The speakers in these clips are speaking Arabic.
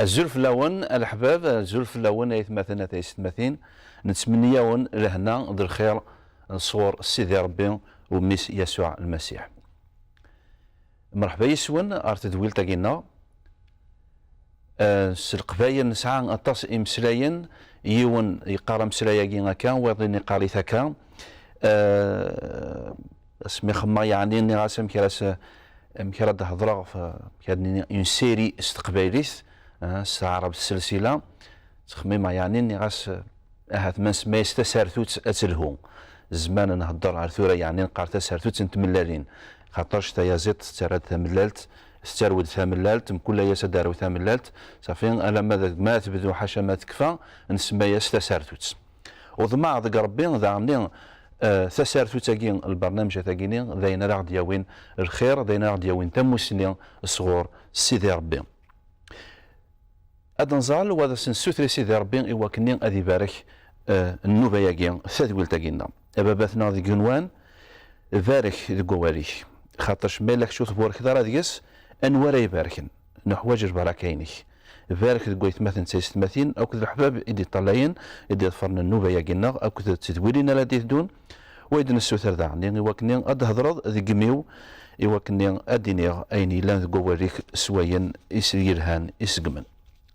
الزلف اللون الأحباب، الزلف اللون يتمثلنا تيستمثين نتمنياون لهنا ذو الخير نصور سيدي ربي وميس يسوع المسيح. مرحبا يسون ارتدويل تاكينا القبايل نسعى اطاس امسلاين يون يقرا مسلايا كينا كان ويظن قاري ثكا اسمي خما يعني اني راسم كراس مكرا تهضر في اون سيري استقباليث استعرب السلسله تخميم يعني اني راس هات ما سما يستسارتوت اتلهو زمان نهضر على ثوره يعني نقار تسارتوت نتملالين خاطرش تا يزيد تراد ثملالت استرود ثملالت كل ياس دارو ثملالت صافي الا ما تبدو حاشا ما تكفى نسمى يستسارتوت وضمع ذك ربي ذعني تسارتوت تاكين البرنامج تاكيني ذاين راه دياوين الخير ذاين راه دياوين تموسني الصغور سيدي ربي هذا نزال وهذا سنسوتري سيدي ربي ايوا كني غادي يبارك النوبه ياكين ثادويل تاكينا باباتنا ذيك عنوان بارك ذكواريك خاطرش مالك شوف بورك دار ديس انوار يباركن نحواج البركاينك بارك ذكويت مثلا تيستماثين او كذا الحباب يدي طلاين يدي ظفرنا النوبه ياكينا او كذا تدويلنا لا دون ويدنا السوثر داعني ايوا كني اد هضرض ذكميو ايوا كني اديني ايني لان ذكواريك سويا يسيرهان يسقمن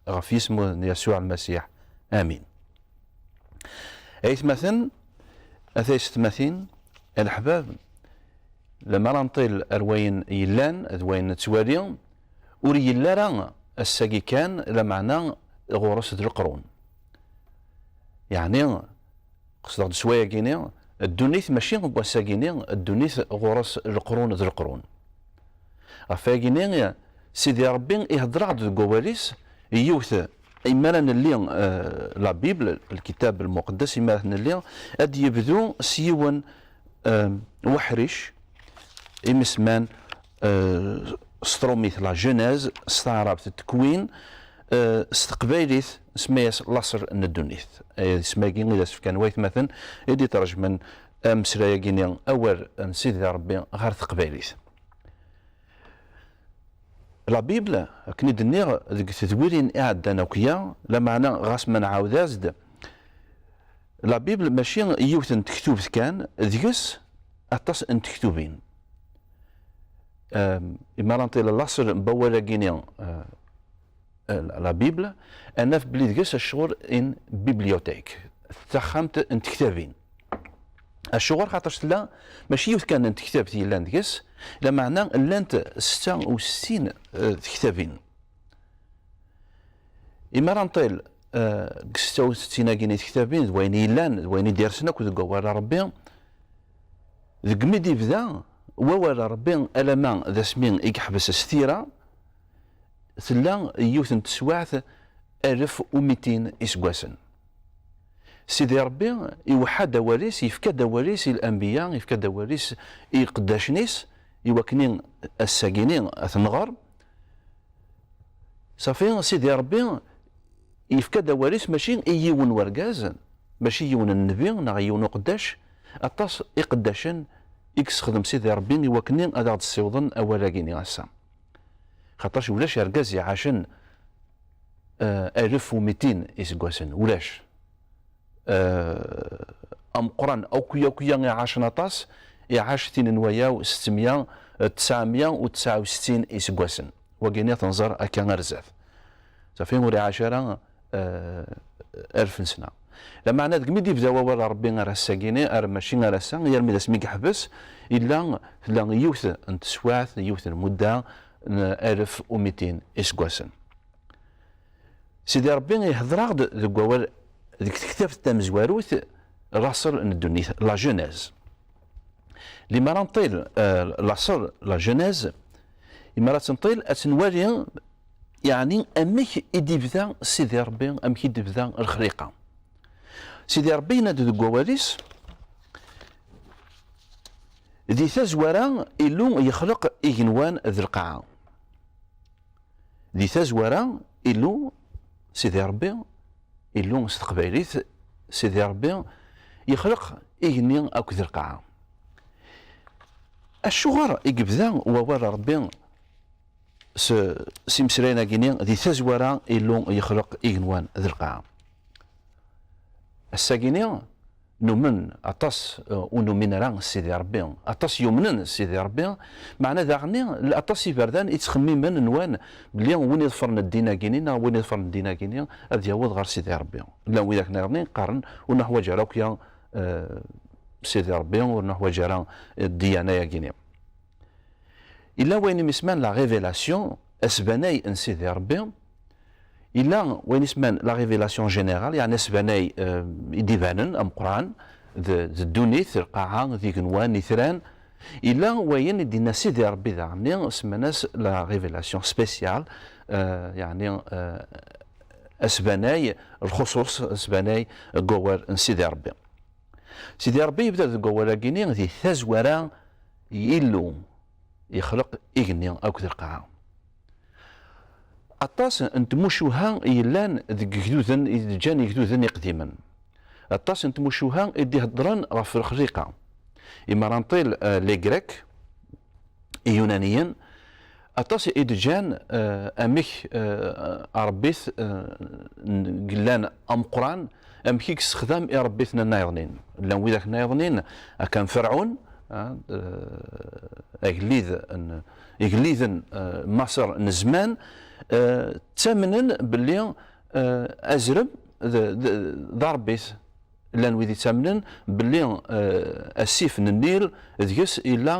غفي اسمه يسوع المسيح امين. ايث مثلا اثيستماثين الحباب لما رانطيل اروين يلان اذوين توالي وري يلا راه الساقي كان لمعنى غورس ذو القرون يعني قصد شويه كيني الدنيث ماشي غوا ساقيني الدنيث غورس القرون ذو القرون افاكيني سيدي ربي يهضر ذو الكواليس يوث إما اللي لا بيبل الكتاب المقدس إما اللي أد يبدو سيون وحرش إمسمان ستروميث لا جينيز استعربت التكوين استقباليث سميس لاصر الندونيث سماكين إذا كان وايت مثلا يدي ترجمن أمسرايا كينيا أول سيدي ربي غير تقباليث لا بيبل كني دنيغ ذيك تدويرين اعدنا وكيا لا معنى غاس ما نعاودازد لا بيبل ماشي يوثن تكتوب كان ذيكس اطاس ان تكتوبين اما رانطي لاصر مبوله كينيا لا بيبل انا في بلي ذيكس الشغل ان بيبليوتيك تخمت ان تكتابين الشغل خاطرش لا ماشي يوث كان انت كتابتي لا ندكس لا معنى لا انت 66 كتابين اما رانطيل 66 كاين كتابين وين يلان وين ديرسنا كود قوار ربي ذك ميدي بدا ووال ربي الما ذا سمين يحبس ستيره تلا يوث تسواعث 1200 اسكواسن سيدي ربي يوحى دواليس يفكى دواليس الانبياء يفكى دواليس يقداشنيس يوكنين الساكنين اثنغر صافي سيدي ربي يفكى دواليس ماشي يون ورقاز ماشي يون النبي نا يون قداش اطاس يقداشن يكسخدم سيدي ربي يوكنين هذا السيوضن اولا كيني غاسا خاطرش ولاش رقاز يعاشن 1200 اسكواسن ولاش ام قران او كيا يعاش نطاس يعاش تين نوايا 600 969 اسكواسن وكيني تنظر اكا غرزاف صافي موري 10 1000 سنه لما انا ميدي بدا ولا ربي غير الساكيني ار ماشي غير السا يرمي ذا سميك حبس الا يوث انت سواث يوث المده 1200 اسكواسن سيدي ربي يهضر ذك ذيك كتاب التمزواروث لاصر الدنيا لا جينيز اللي ما رانطيل لاصر لا جينيز اما راه تنطيل اتنوالي يعني امك يدي بدا سيدي ربي امك يدي بدا الخليقه سيدي ربي نادو ذو كواليس ذي تزورا إلو يخلق إجنوان ذي القاعة ذي تزورا إلو سيدي ربي إلو استقباليث سيدي ربي يخلق إجني أو ذي القاعة الشغر يقبذا ووال ربي سيمسرينا كيني ذي تزورا إلو يخلق إغنوان ذي القاعة الساكيني نؤمن أطاس ونؤمن راه سيدي ربي أطاس يؤمنن سيدي ربي معنا ذاغني الأطاس يبردان يتخممن نوان بلي وين يظفرن الدين كينينا وين يظفرن الدين كيني هذا يعوض غير سيدي ربي لا وين ذاك نغني قارن ونحو جراك يا سيدي ربي ونحو جرا الديانة كيني إلا وين يسمى لا ريفيلاسيون أسباني ان سيدي ربي إلا وين يسمى لا ريفيلاسيون جينيرال يعني أسباني يديبانن أم قرآن الدونيث القاعة ذي كنوان نثران إلا وين يدينا سيدي ربي ذا سمناس لا ريفيلاسيون سبيسيال يعني أسباني الخصوص أسباني قوار سيدي ربي سيدي ربي يبدأ قوار كيني ذي ثزورا يلو يخلق إغني أو كذا القاعة أطاس أنت مشوها يلان ذي جدوذن جاني جدوذن قديما أطاس أنت مشوها يدي هضران غف الخريقة إما رانطيل لي غريك يونانيين أطاس إدجان أميك أربيث قلان أم قرآن أمكيك استخدام إربيثنا نايضنين لان وذاك نايضنين كان فرعون إغليذن مصر نزمان تامنن باللي أزرب ضربيث لان ويدي تامنن باللي السيف النيل ذيس إلا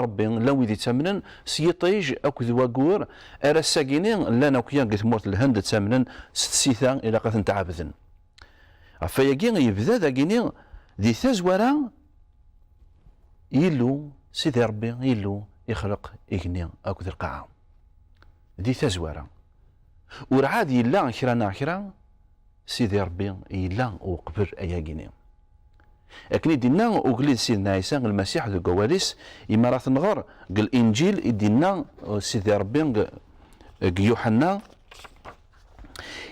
ربي لان ويدي تامنن سيطيج أكو ذواقور أرى الساقينين لان أكيان قد مورت الهند تامنن ستسيثا إلى قد نتعابذن فياقين يبدا ذاقينين ذي ثزورا يلو سيدي ربي يلو يخلق إغنيا أكو ذي القاعة ذي تزوارا ورعاد يلا كرانا كرا سيدي ربي يلا وقبر أياقيني لكن دينا وقليد سيدنا عيسى المسيح ذو قواليس إمارات نغر قال إنجيل دينا سيدي ربي يوحنا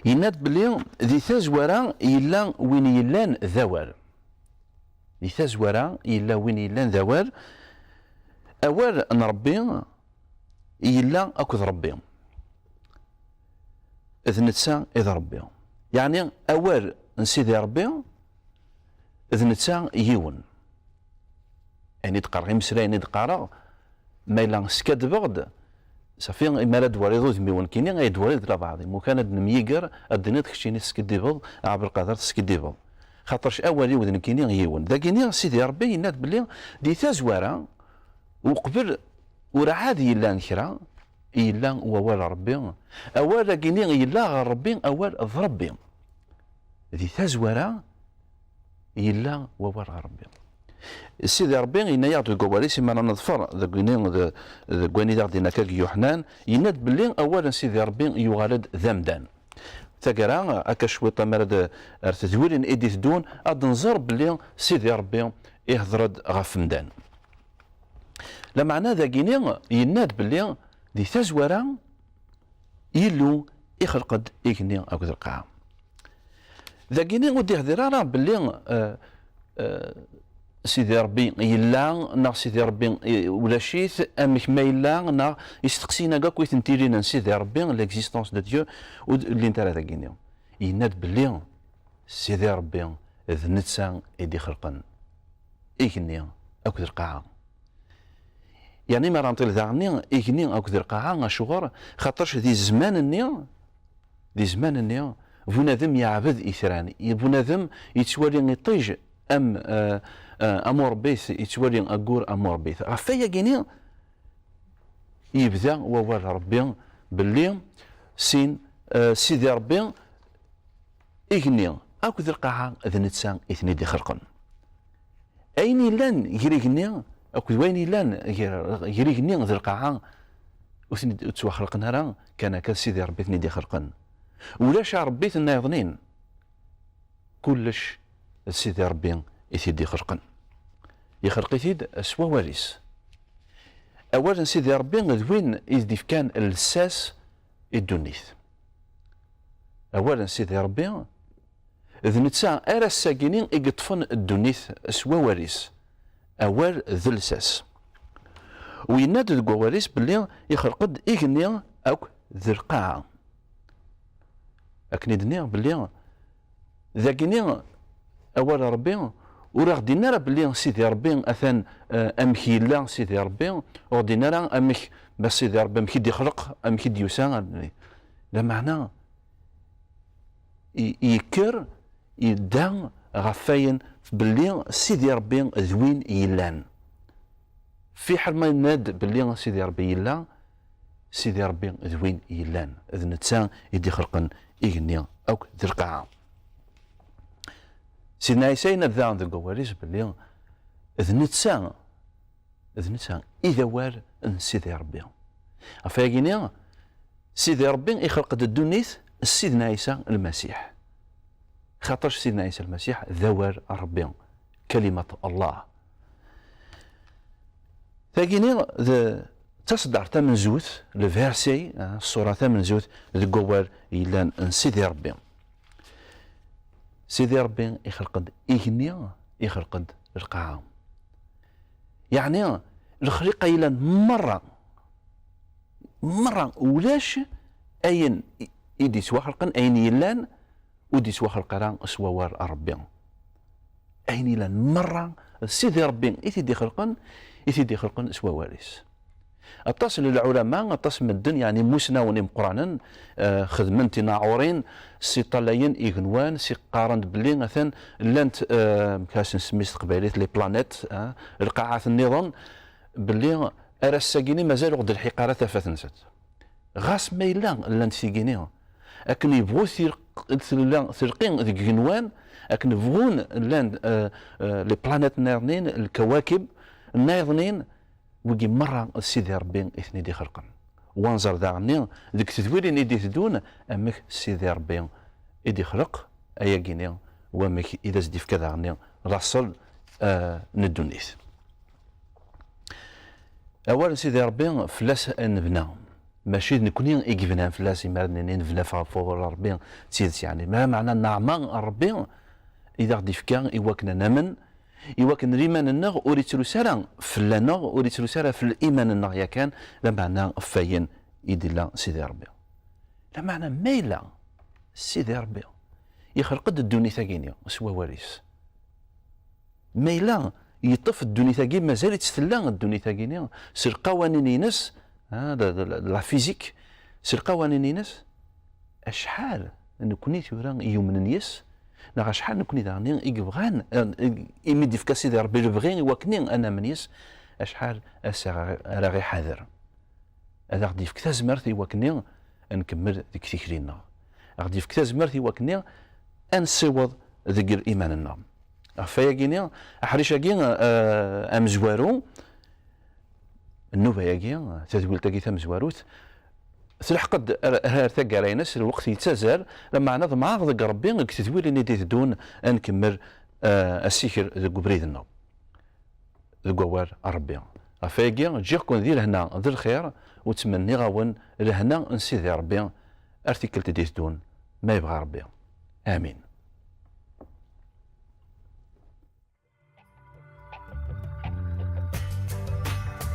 يناد بلي ذي تزوارا يلا وين يلان ذوال ذي تزوارا يلا وين يلان ذوال أول نربي يلا أكو ربي إذ نتسا إذ ربي يعني أول نسيدي ربي إذ نتسا يون يعني تقرأ مسرين يدقرأ ما إلا سكاد بغد صافي إما لا دواريضو ذميون كيني غاي دواريض لا بعضي مو كان نميقر الدنيا تكشيني سكدي بغد عبر القدر تسكدي بغد خاطرش أولي وذن كيني يون ذا كيني سيدي ربي يناد بلي دي تزوارا وقبل ورعاد يلا نكرا يلا ووال ربي أول كيني يلا ربي أول ضربي ذي تزورا يلا ووال ربي السيدي ربي ينا يعطي قوالي سيما نظفر ذا قواني دينا كاك يوحنان يناد بلي أولا سيدي ربي يغالد ذمدان تقرا أكا شويطة مرد ارتدويرين إيدي تدون أد نزر بلي سيدي ربي يهضرد غف مدان لا معنى ذا كيني يناد بلي ذي تزورا يلو يخلقد إغني أو ذا القاعة ذا كيني ودي هذيرا راه بلي سيدي ربي يلا نا سيدي ربي ولا شيث امك ما يلا نا يستقسينا كاع كويت نتيرينا سيدي ربي ليكزيستونس دو ديو اللي انت راه ذا كيني يناد بلي سيدي ربي ذ نتسا يدي خلقن إغني أو ذا القاعة يعني ما رانطيل ذاعني إغني أو ذا القاعة شغور خاطرش ذي زمان بنادم يعبد إثران بنادم يتوالي يطيج أمور بيث يتوالي أقور أمور بيث غفايا كيني يبدا ووال ربي باللي سيدي ربي إغني أو ذا القاعة ذا نتسان إثني دي خلقن أين لان يريغني أكو وين لان يريغني ذا القاعة وثني تسوى خلقنا راه كان كسيدي ربي ثني دي خلقن ولاش ربي ثنا يظنين كلش سيدي ربي يثيدي خلقن يخلق يثيد سوا واريس أولا سيدي ربي وين يدي كان الساس الدنيث أولا سيدي ربي إذ نتسا أرى الساكنين يقطفن الدنيث سوا واريس أول ذو الساس ويناد ذو واريس باللي يخلق إغني أو ذي القاعة. أكني دنيا بلي ذاكيني أول ربي ورغدينا راه بلي سيدي ربي أثان أمك يلا سيدي ربي وغدينا راه أمك بس سيدي ربي أمك يدي خلق أمك يدي يسان. لا معنى يكر يدا غفاين بلي سيدي ربي ذوين يلان. في حال ما يناد بلي سيدي ربي يلا سيدي ربي ذوين يلان إذ نتسان يدي خلقا إغنيا أو ذي القاعة. سيدنا عيسى ينادى ذا قواريس بلي إذ نتسان إذا وار سيدي ربي أفاقيني سيدي ربي يخلق الدنيث سيدنا عيسى المسيح. خاطر سيدنا عيسى المسيح ذوار ربي كلمة الله. ثاقيني تصدر ثمن زوث الفيرسي الصورة ثمن زوث ذي قوار يلان سيدي ربي. سيدي ربي يخلق إغنيا يخلق القاعة. يعني الخليقة يلان مرة ولاش أين يدي سوا خلقا أين يلان ودي سوا خلقا سوا وار ربي. أين يلان مرة سيدي ربي يتيدي خلقا سوا وارث. اتصل العلماء اتصل مدن يعني مسناوني مقرانا خدمن تناعورين سي طلاين اغنوان سي قارن بلي مثلا لانت كاس سميت قبيليت لي بلانيت القاعات النظام بلي ارساكيني مازال غد الحقاره ثفات نسات غاس ما الا لانت سيكيني اكن يبغوا ثرقين ذيك غنوان اكن يبغون لان لي بلانيت ناظنين الكواكب الناظنين ويجي مرة سيدي ربي إثني دي خلقا وانزر ذاغني ذيك تدويرين إدي تدون أمك سيدي ربي إدي خلق أيا كيني وأمك إذا زدي في كذا غني راسل ندونيث. أول سيدي ربي فلاس نبنا ماشي نكوني إيكفنا فلاس يمرني نبنا فور ربي تسيدس يعني ما معنى نعمة ربي إذا غدي فكا إواكنا نمن يوكن الإيمان النغ أريد سارة في النغ أريد سارة في الإيمان النغ يا كان لا معنى فاين يدي لا سيدي ربي لا معنى ميلا سيدي ربي يخلق الدنيا ثاقينيا سوا وارث ميلا يطف الدنيا ثاقين مازال يتستلا الدنيا ثاقينيا سير قوانين ينس لا فيزيك سير قوانين ينس أشحال نكوني ثورا يومن يس نغا شحال نكوني داغني يبغان يمد في سيدي ربي البغي وكني انا منيس اشحال راه غير حاضر هذا غادي في كتا زمرتي وكني نكمل ديك تكرينا غادي في كتا زمرتي وكني انسيوض ذيك الايمان النام فياكيني احريشاكي امزوارو النوبه ياكي تدويل تاكي ثمزواروت تلحقد هار ثقارينس الوقت يتزال لما نظم عاغض ربي كتدويل اني دون انكمل السيكر ذو بريدنا ذو قوار ربي افاكي تجي كون ذي لهنا ذي الخير وتمني غاون لهنا نسيدي ربي ارتيكل تديت دون ما يبغى ربي امين.